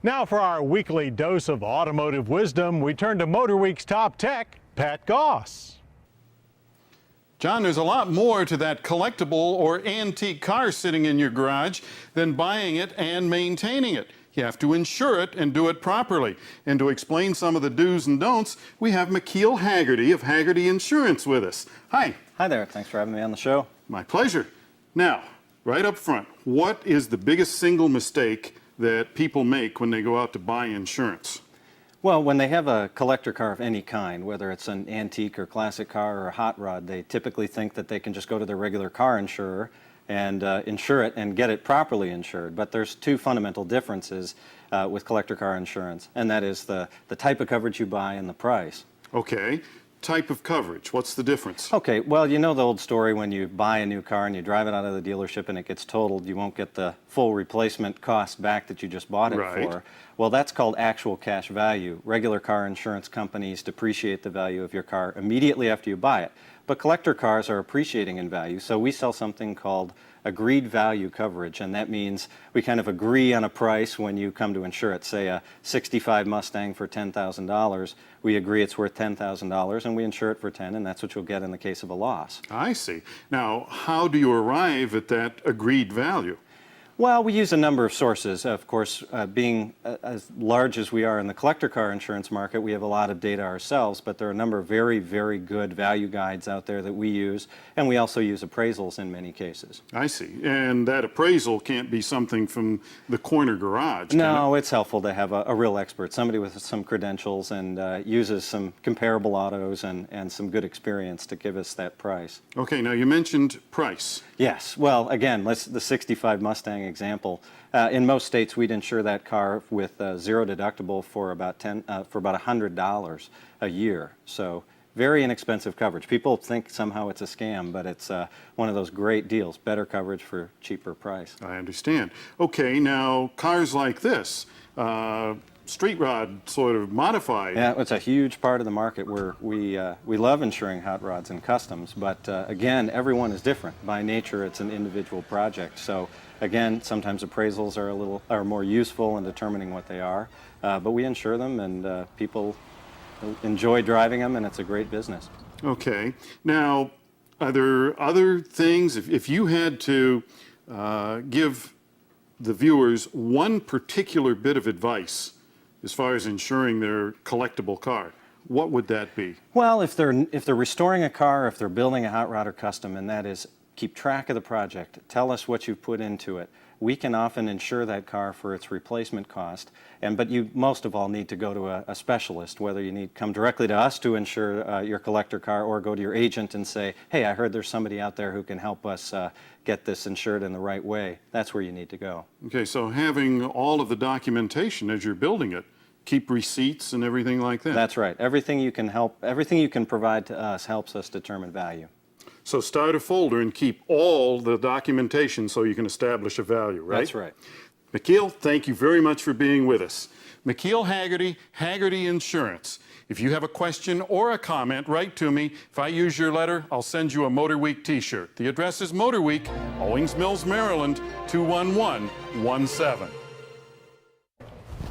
Now for our weekly dose of automotive wisdom, we turn to MotorWeek's top tech, Pat Goss. John, there's a lot more to that collectible or antique car sitting in your garage than buying it and maintaining it. You have to insure it and do it properly. And to explain some of the do's and don'ts, we have McKeel Haggerty of Haggerty Insurance with us. Hi. Hi there. Thanks for having me on the show. My pleasure. Now, right up front, what is the biggest single mistake that people make when they go out to buy insurance? Well, when they have a collector car of any kind, whether it's an antique or classic car or a hot rod, they typically think that they can just go to their regular car insurer and insure it and get it properly insured. But there's two fundamental differences with collector car insurance, and that is the type of coverage you buy and the price. Okay. Type of coverage, what's the difference? Okay, well, you know the old story when you buy a new car and you drive it out of the dealership and it gets totaled, you won't get the full replacement cost back that you just bought it for. Well, that's called actual cash value. Regular car insurance companies depreciate the value of your car immediately after you buy it. But collector cars are appreciating in value, so we sell something called agreed value coverage, and that means we kind of agree on a price when you come to insure it. Say a 65 Mustang for $10,000, we agree it's worth $10,000 and we insure it for 10, and that's what you'll get in the case of a loss. I see. Now, how do you arrive at that agreed value? Well, we use a number of sources. Of course, being as large as we are in the collector car insurance market, we have a lot of data ourselves, but there are a number of very, very good value guides out there that we use, and we also use appraisals in many cases. I see. And that appraisal can't be something from the corner garage, No, it's helpful to have a real expert, somebody with some credentials and uses some comparable autos and some good experience to give us that price. Okay, now you mentioned price. Yes. Well, again, the 65 Mustang example. In most states, we'd insure that car with zero deductible for about $100 a year. So very inexpensive coverage. People think somehow it's a scam, but it's one of those great deals. Better coverage for cheaper price. I understand. Okay, now cars like this, street rod sort of modified. Yeah, it's a huge part of the market where we love insuring hot rods and customs, but again, everyone is different. By nature, it's an individual project. So again, sometimes appraisals are more useful in determining what they are, but we insure them, and people enjoy driving them, and it's a great business. Okay. Now, are there other things, if you had to give the viewers one particular bit of advice as far as insuring their collectible car, what would that be? Well, if they're restoring a car, if they're building a hot rod or custom, and that is keep track of the project, tell us what you've put into it. We can often insure that car for its replacement cost, but you most of all need to go to a specialist, whether you come directly to us to insure your collector car or go to your agent and say, hey, I heard there's somebody out there who can help us get this insured in the right way. That's where you need to go. Okay, so having all of the documentation as you're building it, keep receipts and everything like that. That's right. Everything you can provide to us helps us determine value. So start a folder and keep all the documentation so you can establish a value, right? That's right. McKeel, thank you very much for being with us. McKeel Haggerty, Haggerty Insurance. If you have a question or a comment, write to me. If I use your letter, I'll send you a MotorWeek t-shirt. The address is MotorWeek, Owings Mills, Maryland, 21117.